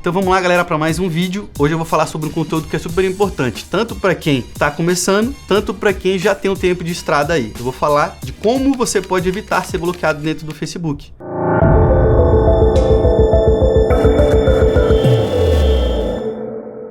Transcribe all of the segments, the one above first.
Então vamos lá, galera, para mais um vídeo. Hoje eu vou falar sobre um conteúdo que é super importante, tanto para quem está começando, tanto para quem já tem um tempo de estrada aí. Eu vou falar de como você pode evitar ser bloqueado dentro do Facebook.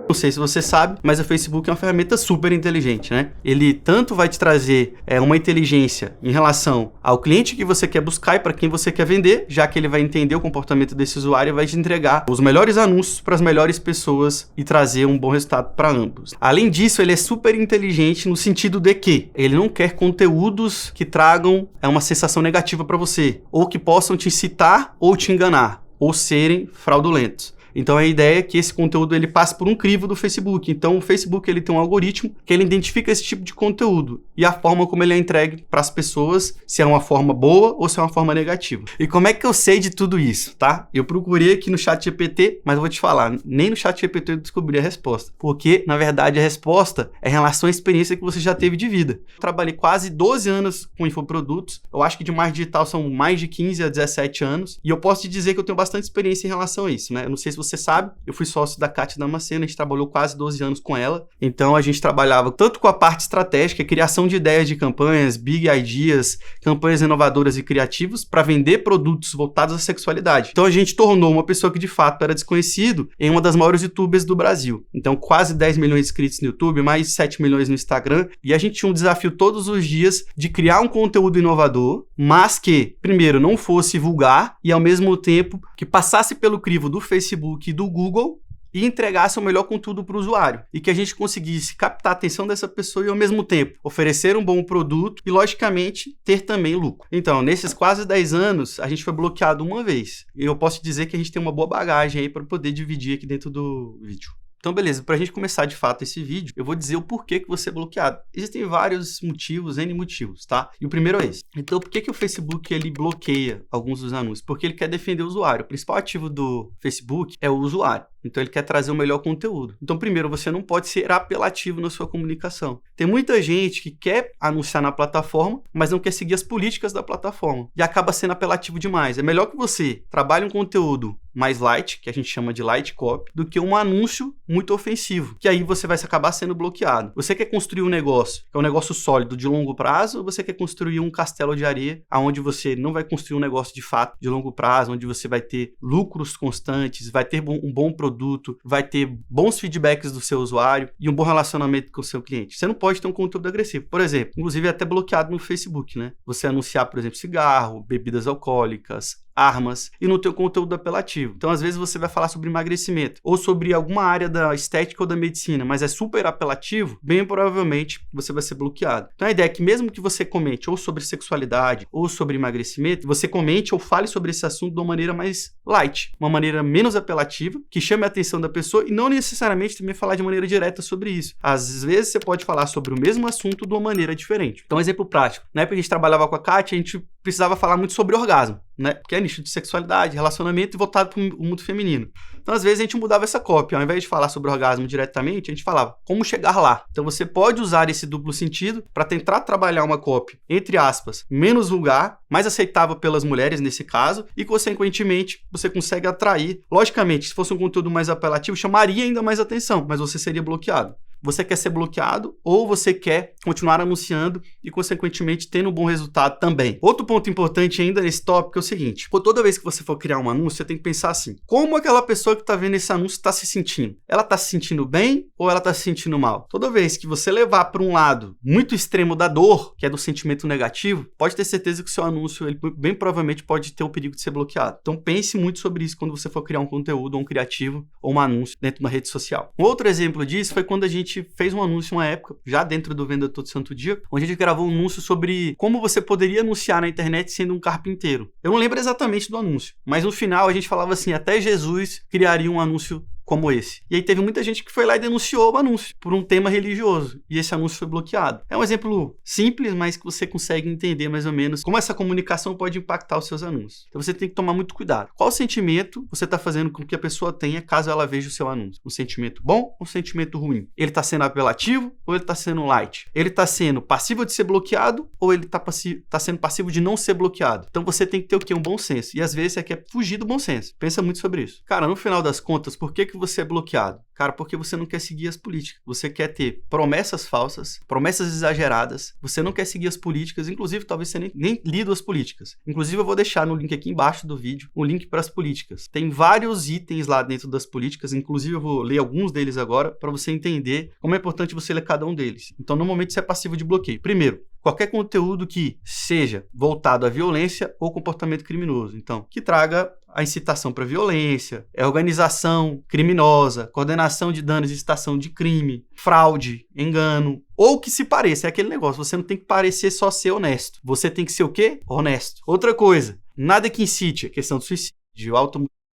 Não sei se você sabe, mas o Facebook é uma ferramenta super inteligente, né? Ele tanto vai te trazer uma inteligência em relação ao cliente que você quer buscar e para quem você quer vender, já que ele vai entender o comportamento desse usuário e vai te entregar os melhores anúncios para as melhores pessoas e trazer um bom resultado para ambos. Além disso, ele é super inteligente no sentido de que ele não quer conteúdos que tragam uma sensação negativa para você, ou que possam te incitar ou te enganar, ou serem fraudulentos. Então a ideia é que esse conteúdo ele passe por um crivo do Facebook. Então o Facebook ele tem um algoritmo que ele identifica esse tipo de conteúdo e a forma como ele é entregue para as pessoas, se é uma forma boa ou se é uma forma negativa. E como é que eu sei de tudo isso, tá? Eu procurei aqui no ChatGPT, mas eu vou te falar, nem no ChatGPT eu descobri a resposta. Porque, na verdade, a resposta é em relação à experiência que você já teve de vida. Eu trabalhei quase 12 anos com infoprodutos. Eu acho que de marketing digital são mais de 15 a 17 anos. E eu posso te dizer que eu tenho bastante experiência em relação a isso, né? Eu não sei se você sabe, eu fui sócio da Kátia Damasceno, a gente trabalhou quase 12 anos com ela, então a gente trabalhava tanto com a parte estratégica, criação de ideias de campanhas, big ideas, campanhas inovadoras e criativas para vender produtos voltados à sexualidade. Então a gente tornou uma pessoa que de fato era desconhecido em uma das maiores youtubers do Brasil. Então quase 10 milhões de inscritos no YouTube, mais de 7 milhões no Instagram, e a gente tinha um desafio todos os dias de criar um conteúdo inovador, mas que, primeiro, não fosse vulgar e ao mesmo tempo que passasse pelo crivo do Facebook e do Google e entregasse o melhor conteúdo para o usuário. E que a gente conseguisse captar a atenção dessa pessoa e, ao mesmo tempo, oferecer um bom produto e, logicamente, ter também lucro. Então, nesses quase 10 anos, a gente foi bloqueado uma vez. E eu posso dizer que a gente tem uma boa bagagem aí para poder dividir aqui dentro do vídeo. Então, beleza, para a gente começar de fato esse vídeo, eu vou dizer o porquê que você é bloqueado. Existem vários motivos, N motivos, tá? E o primeiro é esse. Então, por que o Facebook ele bloqueia alguns dos anúncios? Porque ele quer defender o usuário. O principal ativo do Facebook é o usuário. Então, ele quer trazer o melhor conteúdo. Então, primeiro, você não pode ser apelativo na sua comunicação. Tem muita gente que quer anunciar na plataforma, mas não quer seguir as políticas da plataforma. E acaba sendo apelativo demais. É melhor que você trabalhe um conteúdo mais light, que a gente chama de light copy, do que um anúncio muito ofensivo, que aí você vai acabar sendo bloqueado. Você quer construir um negócio, que é um negócio sólido de longo prazo, ou você quer construir um castelo de areia, onde você não vai construir um negócio de fato de longo prazo, onde você vai ter lucros constantes, vai ter um bom produto, vai ter bons feedbacks do seu usuário e um bom relacionamento com o seu cliente. Você não pode ter um conteúdo agressivo. Por exemplo, inclusive é até bloqueado no Facebook, né? Você anunciar, por exemplo, cigarro, bebidas alcoólicas, armas e no teu conteúdo apelativo. Então, às vezes você vai falar sobre emagrecimento ou sobre alguma área da estética ou da medicina, mas é super apelativo, bem provavelmente você vai ser bloqueado. Então, a ideia é que mesmo que você comente ou sobre sexualidade ou sobre emagrecimento, você comente ou fale sobre esse assunto de uma maneira mais light, uma maneira menos apelativa, que chame a atenção da pessoa e não necessariamente também falar de maneira direta sobre isso. Às vezes você pode falar sobre o mesmo assunto de uma maneira diferente. Então, um exemplo prático. Na época que a gente trabalhava com a Kátia, a gente precisava falar muito sobre orgasmo, né? Porque é nicho de sexualidade, relacionamento e voltado para o mundo feminino. Então, às vezes, a gente mudava essa cópia. Ao invés de falar sobre orgasmo diretamente, a gente falava como chegar lá. Então, você pode usar esse duplo sentido para tentar trabalhar uma cópia, entre aspas, menos vulgar, mais aceitável pelas mulheres nesse caso, e, consequentemente, você consegue atrair. Logicamente, se fosse um conteúdo mais apelativo, chamaria ainda mais atenção, mas você seria bloqueado. Você quer ser bloqueado ou você quer continuar anunciando e, consequentemente, tendo um bom resultado também. Outro ponto importante ainda nesse tópico é o seguinte. Toda vez que você for criar um anúncio, você tem que pensar assim. Como aquela pessoa que está vendo esse anúncio está se sentindo? Ela está se sentindo bem ou ela está se sentindo mal? Toda vez que você levar para um lado muito extremo da dor, que é do sentimento negativo, pode ter certeza que o seu anúncio, ele bem provavelmente pode ter o perigo de ser bloqueado. Então, pense muito sobre isso quando você for criar um conteúdo, ou um criativo, ou um anúncio dentro de uma rede social. Um outro exemplo disso foi quando a gente fez um anúncio uma época, já dentro do Venda Todo Santo Dia, onde a gente gravou um anúncio sobre como você poderia anunciar na internet sendo um carpinteiro. Eu não lembro exatamente do anúncio, mas no final a gente falava assim, até Jesus criaria um anúncio como esse. E aí teve muita gente que foi lá e denunciou o anúncio por um tema religioso. E esse anúncio foi bloqueado. É um exemplo simples, mas que você consegue entender mais ou menos como essa comunicação pode impactar os seus anúncios. Então você tem que tomar muito cuidado. Qual sentimento você está fazendo com que a pessoa tenha caso ela veja o seu anúncio? Um sentimento bom ou um sentimento ruim? Ele está sendo apelativo ou ele está sendo light? Ele está sendo passivo de ser bloqueado ou ele está sendo passivo de não ser bloqueado? Então você tem que ter o quê? Um bom senso. E às vezes você quer fugir do bom senso. Pensa muito sobre isso. Cara, no final das contas, por que você é bloqueado? Cara, porque você não quer seguir as políticas. Você quer ter promessas falsas, promessas exageradas. Você não quer seguir as políticas. Inclusive, talvez você nem lido as políticas. Inclusive, eu vou deixar no link aqui embaixo do vídeo o link para as políticas. Tem vários itens lá dentro das políticas. Inclusive, eu vou ler alguns deles agora para você entender como é importante você ler cada um deles. Então, normalmente, você é passivo de bloqueio. Primeiro, qualquer conteúdo que seja voltado à violência ou comportamento criminoso. Então, que traga a incitação para violência, organização criminosa, coordenação de danos e incitação de crime, fraude, engano, ou que se pareça. É aquele negócio, você não tem que parecer só ser honesto. Você tem que ser o quê? Honesto. Outra coisa, nada que incite a questão do suicídio,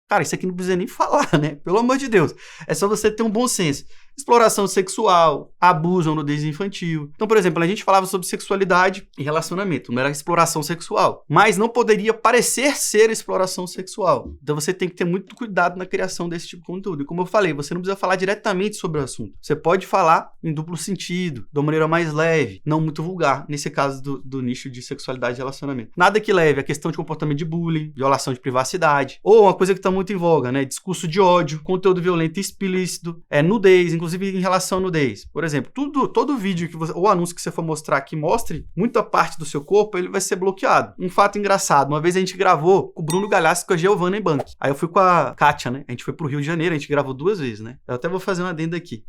Cara, isso aqui não precisa nem falar, né? Pelo amor de Deus. É só você ter um bom senso. Exploração sexual, abuso ou nudez infantil. Então, por exemplo, a gente falava sobre sexualidade e relacionamento. Não era exploração sexual. Mas não poderia parecer ser exploração sexual. Então, você tem que ter muito cuidado na criação desse tipo de conteúdo. E como eu falei, você não precisa falar diretamente sobre o assunto. Você pode falar em duplo sentido, de uma maneira mais leve, não muito vulgar, nesse caso do nicho de sexualidade e relacionamento. Nada que leve a questão de comportamento de bullying, violação de privacidade, ou uma coisa que está muito em voga, né? Discurso de ódio, conteúdo violento e explícito, nudez, inclusive em relação à nudez. Por exemplo, todo vídeo ou anúncio que você for mostrar que mostre muita parte do seu corpo, ele vai ser bloqueado. Um fato engraçado, uma vez a gente gravou com o Bruno Galhaço e com a Giovanna Bank. Aí eu fui com a Kátia, né? A gente foi pro Rio de Janeiro, a gente gravou 2 vezes, né? Eu até vou fazer uma adenda aqui.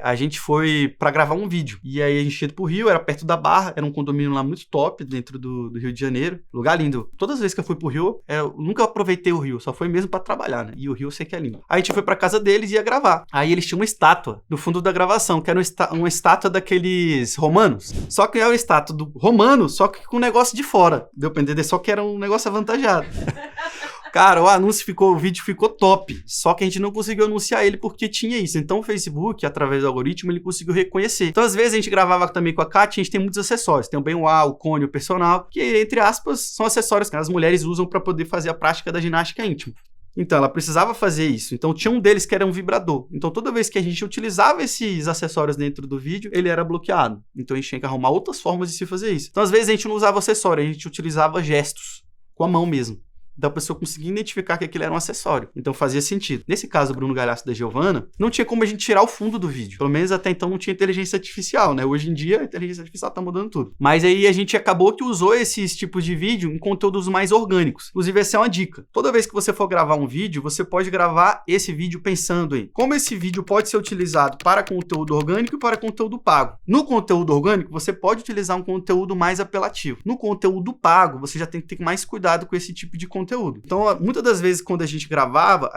A gente foi pra gravar um vídeo. E aí a gente ia pro Rio, era perto da Barra, era um condomínio lá muito top dentro do Rio de Janeiro. Lugar lindo. Todas as vezes que eu fui pro Rio, eu nunca aproveitei o Rio, só foi mesmo pra trabalhar, né? E o Rio eu sei que é lindo. Aí a gente foi pra casa deles e ia gravar. Aí eles tinham uma estátua no fundo da gravação, que era uma estátua daqueles romanos. Só que é uma estátua do romano, só que com um negócio de fora. Deu pra entender? Só que era um negócio avantajado. Cara, o vídeo ficou top. Só que a gente não conseguiu anunciar ele porque tinha isso. Então o Facebook, através do algoritmo, ele conseguiu reconhecer. Então às vezes a gente gravava também com a Kátia, a gente tem muitos acessórios. Tem o BenWa, o Cone, o personal, que entre aspas são acessórios que as mulheres usam para poder fazer a prática da ginástica íntima. Então, ela precisava fazer isso. Então, tinha um deles que era um vibrador. Então, toda vez que a gente utilizava esses acessórios dentro do vídeo, ele era bloqueado. Então, a gente tinha que arrumar outras formas de se fazer isso. Então, às vezes, a gente não usava acessório, a gente utilizava gestos, com a mão mesmo. Da pessoa conseguir identificar que aquilo era um acessório. Então fazia sentido. Nesse caso, o Bruno Galhaço da Giovanna, não tinha como a gente tirar o fundo do vídeo. Pelo menos até então não tinha inteligência artificial, né? Hoje em dia a inteligência artificial tá mudando tudo. Mas aí a gente acabou que usou esses tipos de vídeo em conteúdos mais orgânicos. Inclusive essa é uma dica. Toda vez que você for gravar um vídeo, você pode gravar esse vídeo pensando em como esse vídeo pode ser utilizado para conteúdo orgânico e para conteúdo pago. No conteúdo orgânico, você pode utilizar um conteúdo mais apelativo. No conteúdo pago, você já tem que ter mais cuidado com esse tipo de conteúdo. Então, muitas das vezes, quando a gente gravava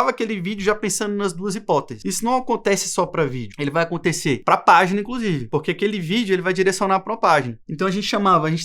aquele vídeo já pensando nas duas hipóteses. Isso não acontece só para vídeo, ele vai acontecer para página, inclusive, porque aquele vídeo ele vai direcionar para uma página. Então, a gente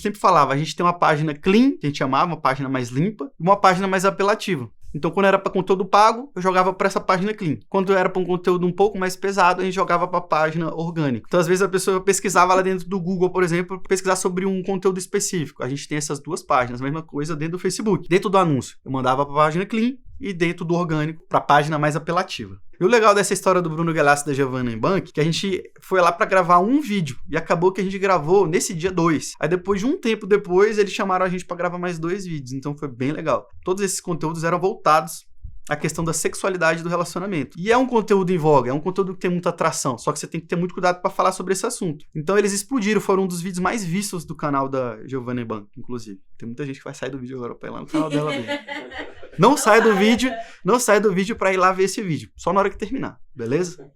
sempre falava, a gente tem uma página clean, que a gente chamava, uma página mais limpa, e uma página mais apelativa. Então, quando era para conteúdo pago, eu jogava para essa página clean. Quando era para um conteúdo um pouco mais pesado, a gente jogava para a página orgânica. Então, às vezes, a pessoa pesquisava lá dentro do Google, por exemplo, pesquisar sobre um conteúdo específico. A gente tem essas duas páginas, a mesma coisa dentro do Facebook. Dentro do anúncio, eu mandava para a página clean e dentro do orgânico para a página mais apelativa. E o legal dessa história do Bruno Galhaço da Giovanna Bank, que a gente foi lá para gravar um vídeo e acabou que a gente gravou nesse dia 2. Aí depois de um tempo depois, eles chamaram a gente para gravar mais 2 vídeos, então foi bem legal. Todos esses conteúdos eram voltados à questão da sexualidade do relacionamento. E é um conteúdo em voga, é um conteúdo que tem muita atração, só que você tem que ter muito cuidado para falar sobre esse assunto. Então eles explodiram, foram um dos vídeos mais vistos do canal da Giovanna Bank, inclusive. Tem muita gente que vai sair do vídeo agora para ir lá no canal dela ver. Não sai do vídeo para ir lá ver esse vídeo, só na hora que terminar, beleza?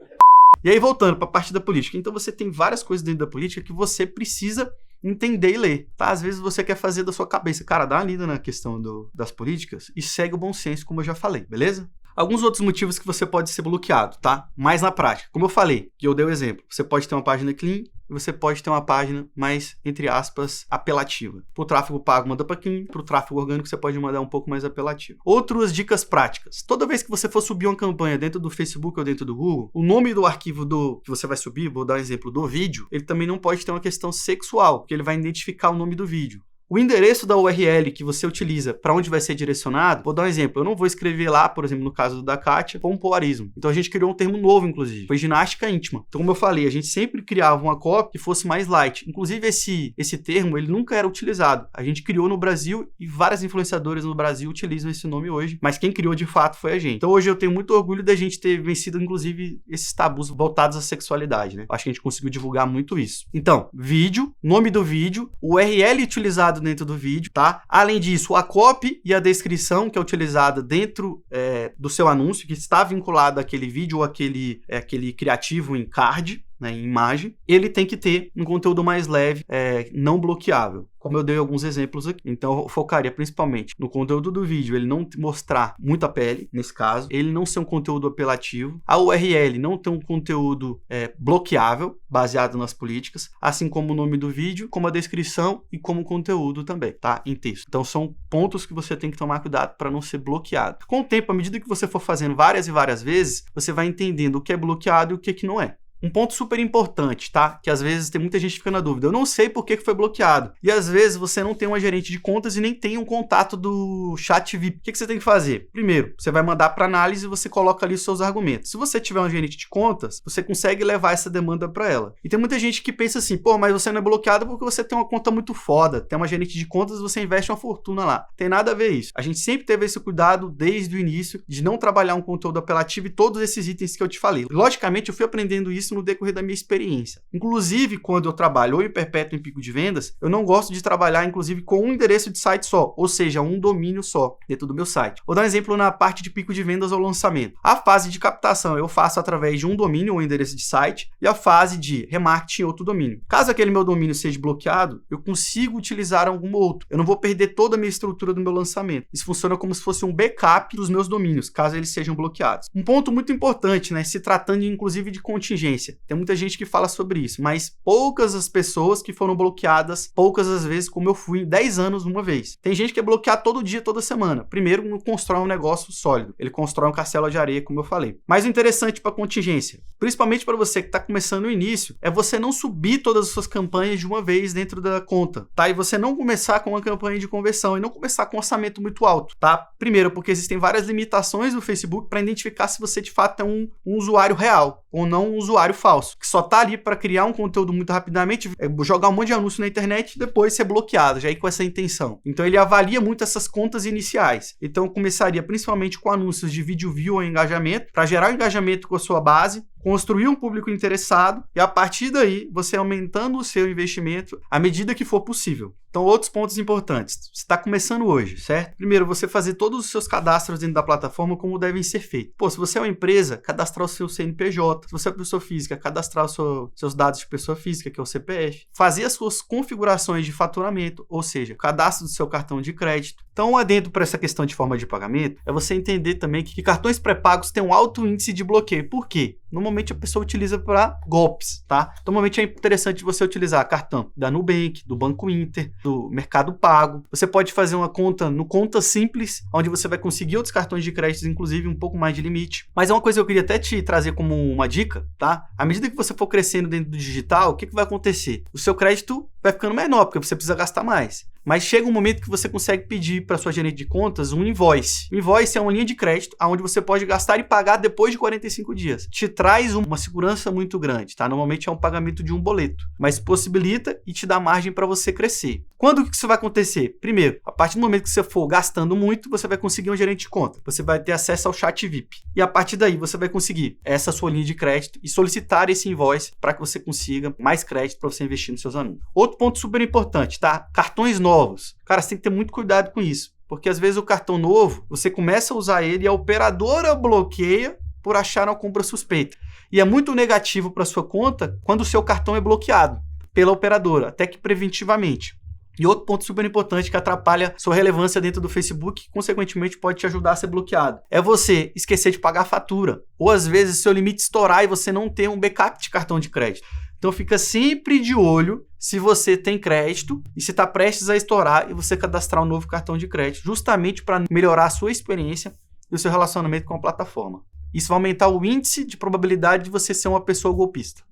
E aí voltando para a parte da política, então você tem várias coisas dentro da política que você precisa entender e ler, tá? Às vezes você quer fazer da sua cabeça, cara, dá uma lida na questão das políticas e segue o bom senso, como eu já falei, beleza? Alguns outros motivos que você pode ser bloqueado, tá? Mais na prática, como eu falei, que eu dei o exemplo, você pode ter uma página clean, e você pode ter uma página mais, entre aspas, apelativa. Pro tráfego pago, manda para quem, pro tráfego orgânico você pode mandar um pouco mais apelativo. Outras dicas práticas. Toda vez que você for subir uma campanha dentro do Facebook ou dentro do Google, o nome do arquivo que você vai subir, vou dar um exemplo do vídeo, ele também não pode ter uma questão sexual, porque ele vai identificar o nome do vídeo. O endereço da URL que você utiliza para onde vai ser direcionado, vou dar um exemplo, eu não vou escrever lá, por exemplo, no caso da Kátia, pompoarismo. Então a gente criou um termo novo, inclusive, foi ginástica íntima. Então, como eu falei, a gente sempre criava uma copy que fosse mais light. Inclusive, esse termo, ele nunca era utilizado. A gente criou no Brasil e várias influenciadoras no Brasil utilizam esse nome hoje, mas quem criou de fato foi a gente. Então hoje eu tenho muito orgulho da gente ter vencido, inclusive, esses tabus voltados à sexualidade, né? Acho que a gente conseguiu divulgar muito isso. Então, vídeo, nome do vídeo, URL utilizado dentro do vídeo, tá? Além disso, a copy e a descrição que é utilizada dentro do seu anúncio, que está vinculado àquele vídeo ou aquele criativo em card, né, em imagem, ele tem que ter um conteúdo mais leve, não bloqueável. Como eu dei alguns exemplos aqui. Então, eu focaria principalmente no conteúdo do vídeo, ele não mostrar muita pele, nesse caso, ele não ser um conteúdo apelativo, a URL não ter um conteúdo bloqueável, baseado nas políticas, assim como o nome do vídeo, como a descrição e como o conteúdo também, tá? Em texto. Então, são pontos que você tem que tomar cuidado para não ser bloqueado. Com o tempo, à medida que você for fazendo várias e várias vezes, você vai entendendo o que é bloqueado e o que não é. Um ponto super importante, tá? Que às vezes tem muita gente que fica na dúvida. Eu não sei por que foi bloqueado. E às vezes você não tem uma gerente de contas e nem tem um contato do chat VIP. O que você tem que fazer? Primeiro, você vai mandar para análise e você coloca ali os seus argumentos. Se você tiver uma gerente de contas, você consegue levar essa demanda para ela. E tem muita gente que pensa assim, pô, mas você não é bloqueado porque você tem uma conta muito foda. Tem uma gerente de contas e você investe uma fortuna lá. Tem nada a ver isso. A gente sempre teve esse cuidado desde o início de não trabalhar um conteúdo apelativo e todos esses itens que eu te falei. Logicamente, eu fui aprendendo isso no decorrer da minha experiência. Inclusive, quando eu trabalho ou em perpétuo em pico de vendas, eu não gosto de trabalhar, inclusive, com um endereço de site só, ou seja, um domínio só dentro do meu site. Vou dar um exemplo na parte de pico de vendas ou lançamento. A fase de captação eu faço através de um domínio ou endereço de site e a fase de remarketing outro domínio. Caso aquele meu domínio seja bloqueado, eu consigo utilizar algum outro. Eu não vou perder toda a minha estrutura do meu lançamento. Isso funciona como se fosse um backup dos meus domínios, caso eles sejam bloqueados. Um ponto muito importante, né, se tratando inclusive de contingência. Tem muita gente que fala sobre isso, mas poucas as pessoas que foram bloqueadas, poucas as vezes, como eu fui em 10 anos uma vez. Tem gente que é bloqueado todo dia, toda semana. Primeiro, não constrói um negócio sólido. Ele constrói um castelo de areia, como eu falei. Mas o interessante para contingência, principalmente para você que está começando no início, é você não subir todas as suas campanhas de uma vez dentro da conta, tá? E você não começar com uma campanha de conversão e não começar com um orçamento muito alto, tá? Primeiro, porque existem várias limitações no Facebook para identificar se você de fato é um usuário real ou não um usuário falso, que só tá ali para criar um conteúdo muito rapidamente, jogar um monte de anúncio na internet e depois ser bloqueado, já ir com essa intenção. Então ele avalia muito essas contas iniciais. Então eu começaria principalmente com anúncios de vídeo view ou engajamento, para gerar o engajamento com a sua base, construir um público interessado e a partir daí você aumentando o seu investimento à medida que for possível. Então, outros pontos importantes. Você está começando hoje, certo? Primeiro, você fazer todos os seus cadastros dentro da plataforma como devem ser feitos. Pô, se você é uma empresa, cadastrar o seu CNPJ. Se você é pessoa física, cadastrar os seus dados de pessoa física, que é o CPF. Fazer as suas configurações de faturamento, ou seja, o cadastro do seu cartão de crédito. Então, adentro para essa questão de forma de pagamento, é você entender também que cartões pré-pagos têm um alto índice de bloqueio. Por quê? Normalmente a pessoa utiliza para golpes, tá? Então, normalmente é interessante você utilizar cartão da Nubank, do Banco Inter, do Mercado Pago. Você pode fazer uma conta no Conta Simples, onde você vai conseguir outros cartões de crédito, inclusive um pouco mais de limite. Mas é uma coisa que eu queria até te trazer como uma dica, tá? À medida que você for crescendo dentro do digital, o que vai acontecer? O seu crédito vai ficando menor, porque você precisa gastar mais. Mas chega um momento que você consegue pedir para sua gerente de contas um invoice. O invoice é uma linha de crédito onde você pode gastar e pagar depois de 45 dias. Te traz uma segurança muito grande, tá? Normalmente é um pagamento de um boleto, mas possibilita e te dá margem para você crescer. Quando que isso vai acontecer? Primeiro, a partir do momento que você for gastando muito, você vai conseguir um gerente de conta. Você vai ter acesso ao chat VIP. E a partir daí, você vai conseguir essa sua linha de crédito e solicitar esse invoice para que você consiga mais crédito para você investir nos seus anúncios. Outro ponto super importante, tá? Cartões novos. Cara, você tem que ter muito cuidado com isso. Porque às vezes o cartão novo, você começa a usar ele e a operadora bloqueia por achar uma compra suspeita. E é muito negativo para sua conta quando o seu cartão é bloqueado pela operadora, até que preventivamente. E outro ponto super importante que atrapalha sua relevância dentro do Facebook, que consequentemente pode te ajudar a ser bloqueado, é você esquecer de pagar a fatura. Ou às vezes seu limite estourar e você não ter um backup de cartão de crédito. Então fica sempre de olho se você tem crédito e se está prestes a estourar e você cadastrar um novo cartão de crédito, justamente para melhorar a sua experiência e o seu relacionamento com a plataforma. Isso vai aumentar o índice de probabilidade de você ser uma pessoa golpista.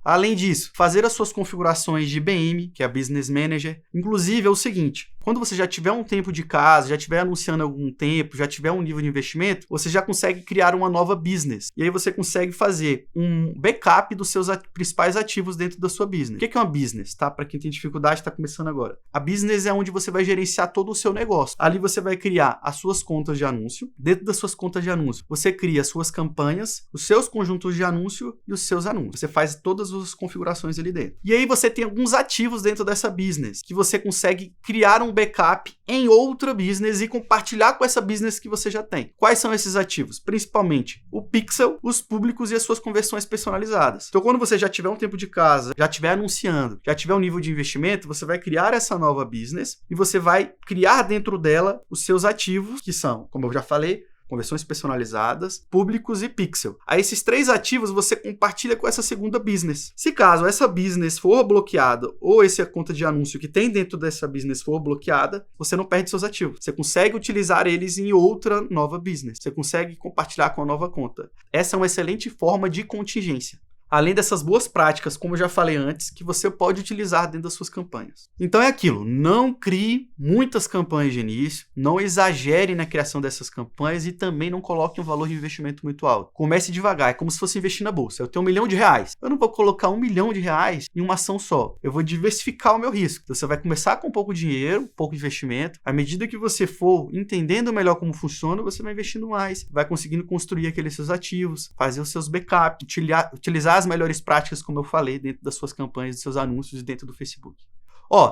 Além disso, fazer as suas configurações de BM, que é a Business Manager. Inclusive, é o seguinte, quando você já tiver um tempo de casa, já estiver anunciando algum tempo, já tiver um nível de investimento, você já consegue criar uma nova business. E aí você consegue fazer um backup dos seus principais ativos dentro da sua business. O que é uma business, tá? Para quem tem dificuldade, está começando agora. A business é onde você vai gerenciar todo o seu negócio. Ali você vai criar as suas contas de anúncio. Dentro das suas contas de anúncio, você cria as suas campanhas, os seus conjuntos de anúncio e os seus anúncios. Você faz todas as configurações ali dentro. E aí você tem alguns ativos dentro dessa business, que você consegue criar um backup em outra business e compartilhar com essa business que você já tem. Quais são esses ativos? Principalmente o pixel, os públicos e as suas conversões personalizadas. Então, quando você já tiver um tempo de casa, já estiver anunciando, já tiver um nível de investimento, você vai criar essa nova business e você vai criar dentro dela os seus ativos, que são, como eu já falei, conversões personalizadas, públicos e pixel. Aí esses 3 ativos você compartilha com essa segunda business. Se caso essa business for bloqueada ou essa conta de anúncio que tem dentro dessa business for bloqueada, você não perde seus ativos. Você consegue utilizar eles em outra nova business. Você consegue compartilhar com a nova conta. Essa é uma excelente forma de contingência. Além dessas boas práticas, como eu já falei antes, que você pode utilizar dentro das suas campanhas. Então é aquilo, não crie muitas campanhas de início, não exagere na criação dessas campanhas e também não coloque um valor de investimento muito alto. Comece devagar, é como se fosse investir na bolsa. Eu tenho R$1 milhão, eu não vou colocar R$1 milhão em uma ação só. Eu vou diversificar o meu risco. Então, você vai começar com pouco dinheiro, pouco investimento. À medida que você for entendendo melhor como funciona, você vai investindo mais, vai conseguindo construir aqueles seus ativos, fazer os seus backups, utilizar as melhores práticas, como eu falei, dentro das suas campanhas, dos seus anúncios e dentro do Facebook.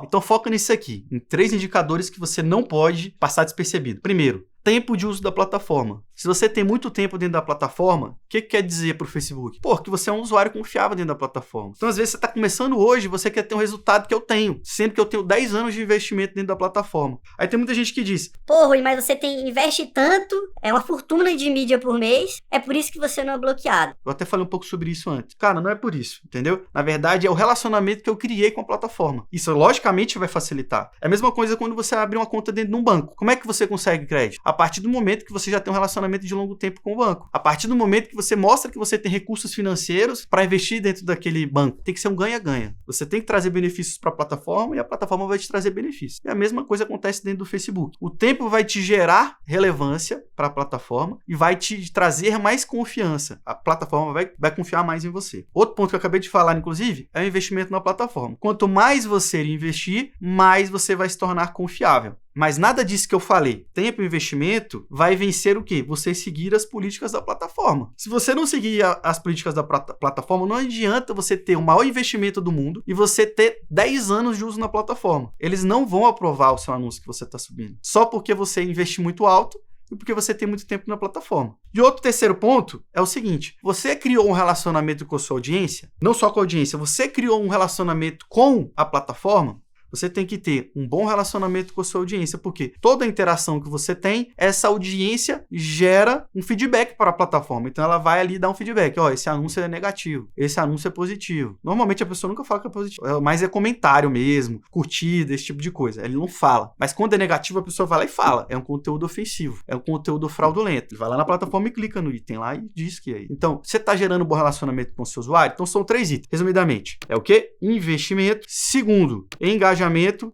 Então foca nisso aqui, em 3 indicadores que você não pode passar despercebido. Primeiro, tempo de uso da plataforma. Se você tem muito tempo dentro da plataforma, o que quer dizer para o Facebook? Que você é um usuário confiável dentro da plataforma. Então, às vezes, você está começando hoje, você quer ter um resultado que eu tenho, sendo que eu tenho 10 anos de investimento dentro da plataforma. Aí tem muita gente que diz, Rui, mas você investe tanto, é uma fortuna de mídia por mês, é por isso que você não é bloqueado. Eu até falei um pouco sobre isso antes. Cara, não é por isso, entendeu? Na verdade, é o relacionamento que eu criei com a plataforma. Isso, logicamente, vai facilitar. É a mesma coisa quando você abre uma conta dentro de um banco. Como é que você consegue crédito? A partir do momento que você já tem um relacionamento de longo tempo com o banco. A partir do momento que você mostra que você tem recursos financeiros para investir dentro daquele banco. Tem que ser um ganha-ganha. Você tem que trazer benefícios para a plataforma e a plataforma vai te trazer benefícios. E a mesma coisa acontece dentro do Facebook. O tempo vai te gerar relevância para a plataforma e vai te trazer mais confiança. A plataforma vai confiar mais em você. Outro ponto que eu acabei de falar, inclusive, é o investimento na plataforma. Quanto mais você investir, mais você vai se tornar confiável. Mas nada disso que eu falei, tempo e investimento, vai vencer o quê? Você seguir as políticas da plataforma. Se você não seguir as políticas da plataforma, não adianta você ter o maior investimento do mundo e você ter 10 anos de uso na plataforma. Eles não vão aprovar o seu anúncio que você está subindo. Só porque você investe muito alto e porque você tem muito tempo na plataforma. E outro terceiro ponto é o seguinte, você criou um relacionamento com a sua audiência, não só com a audiência, você criou um relacionamento com a plataforma, você tem que ter um bom relacionamento com a sua audiência, porque toda interação que você tem, essa audiência gera um feedback para a plataforma. Então, ela vai ali dar um feedback. Esse anúncio é negativo, esse anúncio é positivo. Normalmente, a pessoa nunca fala que é positivo, mas é comentário mesmo, curtida, esse tipo de coisa. Ele não fala. Mas quando é negativo, a pessoa vai lá e fala. É um conteúdo ofensivo, é um conteúdo fraudulento. Ele vai lá na plataforma e clica no item lá e diz que é. Então, você está gerando um bom relacionamento com o seu usuário? Então, são 3 itens. Resumidamente, é o quê? Investimento. Segundo, engajamento.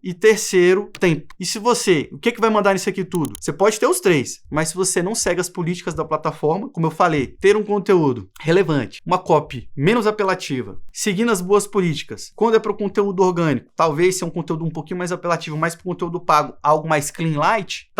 E terceiro, tempo. E se você, o que vai mandar nisso aqui tudo? Você pode ter os 3, mas se você não segue as políticas da plataforma, como eu falei, ter um conteúdo relevante, uma copy menos apelativa, seguindo as boas políticas. Quando é para o conteúdo orgânico, talvez seja um conteúdo um pouquinho mais apelativo, mas para o conteúdo pago, algo mais clean light,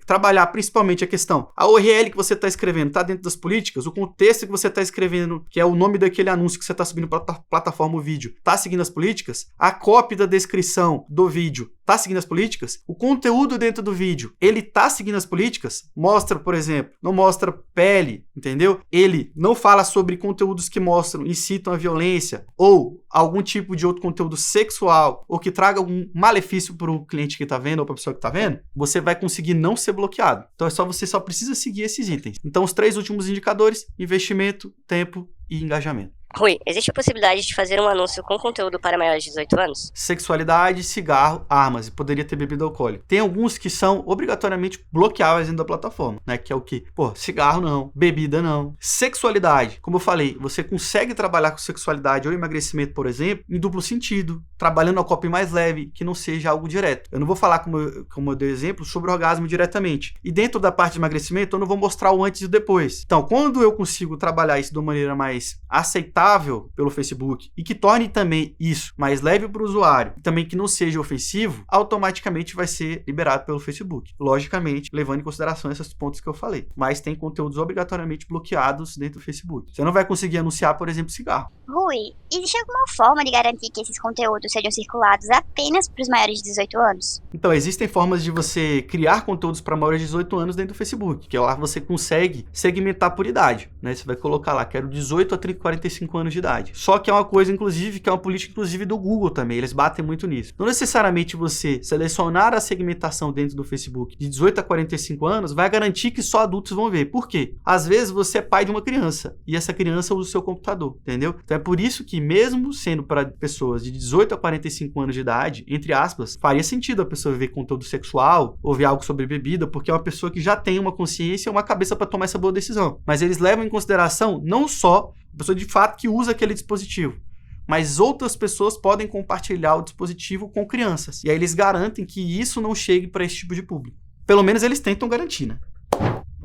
trabalhar principalmente a questão, a URL que você está escrevendo está dentro das políticas, o contexto que você está escrevendo, que é o nome daquele anúncio que você está subindo para a plataforma, o vídeo, está seguindo as políticas, a copy da descrição do vídeo tá seguindo as políticas, o conteúdo dentro do vídeo, ele tá seguindo as políticas, mostra, por exemplo, não mostra pele, entendeu? Ele não fala sobre conteúdos que mostram, incitam a violência, ou algum tipo de outro conteúdo sexual, ou que traga algum malefício para o cliente que tá vendo, ou para a pessoa que tá vendo, você vai conseguir não ser bloqueado. Então você só precisa seguir esses itens. Então os 3 últimos indicadores, investimento, tempo e engajamento. Rui, existe a possibilidade de fazer um anúncio com conteúdo para maiores de 18 anos? Sexualidade, cigarro, armas e poderia ter bebida alcoólica. Tem alguns que são obrigatoriamente bloqueáveis dentro da plataforma, né? Que é o que? Pô, cigarro não, bebida não. Sexualidade, como eu falei, você consegue trabalhar com sexualidade ou emagrecimento, por exemplo, em duplo sentido, trabalhando a copy mais leve, que não seja algo direto. Eu não vou falar, como eu dei exemplo, sobre orgasmo diretamente. E dentro da parte de emagrecimento, eu não vou mostrar o antes e o depois. Então, quando eu consigo trabalhar isso de uma maneira mais aceitável pelo Facebook e que torne também isso mais leve para o usuário, e também que não seja ofensivo, automaticamente vai ser liberado pelo Facebook. Logicamente, levando em consideração esses pontos que eu falei. Mas tem conteúdos obrigatoriamente bloqueados dentro do Facebook. Você não vai conseguir anunciar, por exemplo, cigarro. Rui, existe alguma forma de garantir que esses conteúdos sejam circulados apenas para os maiores de 18 anos? Então, existem formas de você criar conteúdos para maiores de 18 anos dentro do Facebook, que é lá você consegue segmentar por idade, né? Você vai colocar lá, quero 18 a 45 anos de idade. Só que é uma coisa, inclusive, que é uma política, inclusive, do Google também. Eles batem muito nisso. Não necessariamente você selecionar a segmentação dentro do Facebook de 18 a 45 anos vai garantir que só adultos vão ver. Por quê? Às vezes você é pai de uma criança e essa criança usa o seu computador, entendeu? Então é por isso que, mesmo sendo para pessoas de 18 a 45 anos de idade, entre aspas, faria sentido a pessoa ver conteúdo sexual ou ver algo sobre bebida, porque é uma pessoa que já tem uma consciência e uma cabeça para tomar essa boa decisão. Mas eles levam em consideração não só a pessoa de fato que usa aquele dispositivo, mas outras pessoas podem compartilhar o dispositivo com crianças. E aí eles garantem que isso não chegue para esse tipo de público. Pelo menos eles tentam garantir, né?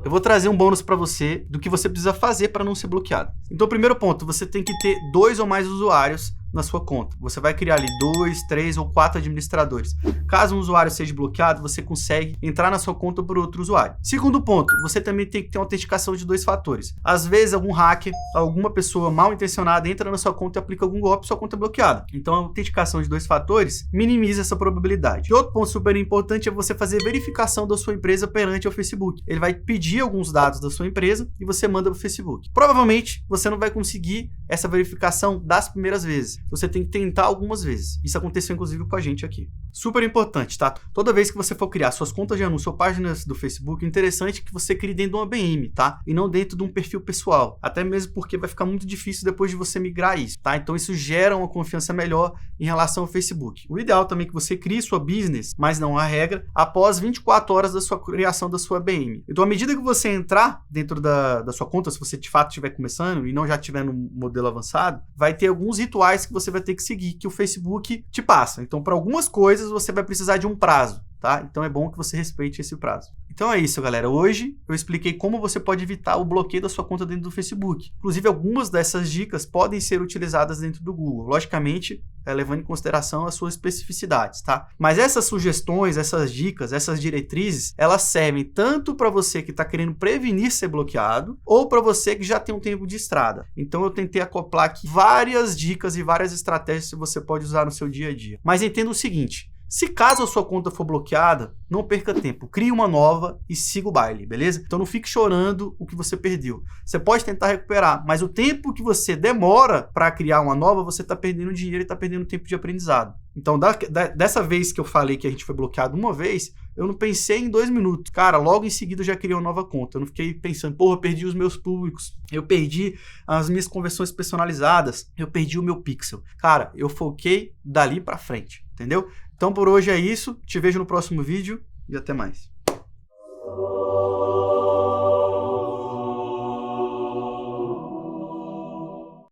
Eu vou trazer um bônus para você do que você precisa fazer para não ser bloqueado. Então, primeiro ponto, você tem que ter 2 ou mais usuários na sua conta. Você vai criar ali 2, 3 ou 4 administradores. Caso um usuário seja bloqueado, você consegue entrar na sua conta por outro usuário. Segundo ponto, você também tem que ter uma autenticação de 2 fatores. Às vezes, algum hacker, alguma pessoa mal intencionada entra na sua conta e aplica algum golpe e sua conta é bloqueada. Então, a autenticação de 2 fatores minimiza essa probabilidade. E outro ponto super importante é você fazer verificação da sua empresa perante o Facebook. Ele vai pedir alguns dados da sua empresa e você manda para o Facebook. Provavelmente, você não vai conseguir essa verificação das primeiras vezes. Você tem que tentar algumas vezes. Isso aconteceu, inclusive, com a gente aqui. Super importante, tá? Toda vez que você for criar suas contas de anúncio ou páginas do Facebook, é interessante que você crie dentro de uma ABM, tá? E não dentro de um perfil pessoal. Até mesmo porque vai ficar muito difícil depois de você migrar isso, tá? Então, isso gera uma confiança melhor em relação ao Facebook. O ideal também é que você crie sua business, mas não a regra, após 24 horas da sua criação da sua ABM. Então, à medida que você entrar dentro da sua conta, se você de fato estiver começando e não já estiver no modelo avançado, vai ter alguns rituais que você vai ter que seguir, que o Facebook te passa. Então, para algumas coisas, você vai precisar de um prazo, tá? Então, é bom que você respeite esse prazo. Então é isso, galera. Hoje eu expliquei como você pode evitar o bloqueio da sua conta dentro do Facebook. Inclusive, algumas dessas dicas podem ser utilizadas dentro do Google. Logicamente, levando em consideração as suas especificidades, tá? Mas essas sugestões, essas dicas, essas diretrizes, elas servem tanto para você que está querendo prevenir ser bloqueado, ou para você que já tem um tempo de estrada. Então eu tentei acoplar aqui várias dicas e várias estratégias que você pode usar no seu dia a dia. Mas entenda o seguinte: se caso a sua conta for bloqueada, não perca tempo, crie uma nova e siga o baile, beleza? Então não fique chorando o que você perdeu. Você pode tentar recuperar, mas o tempo que você demora para criar uma nova, você está perdendo dinheiro e está perdendo tempo de aprendizado. Então, dessa vez que eu falei que a gente foi bloqueado uma vez, eu não pensei em 2 minutos. Cara, logo em seguida eu já criei uma nova conta. Eu não fiquei pensando, porra, eu perdi os meus públicos, eu perdi as minhas conversões personalizadas, eu perdi o meu pixel. Cara, eu foquei dali para frente, entendeu? Então por hoje é isso, te vejo no próximo vídeo e até mais.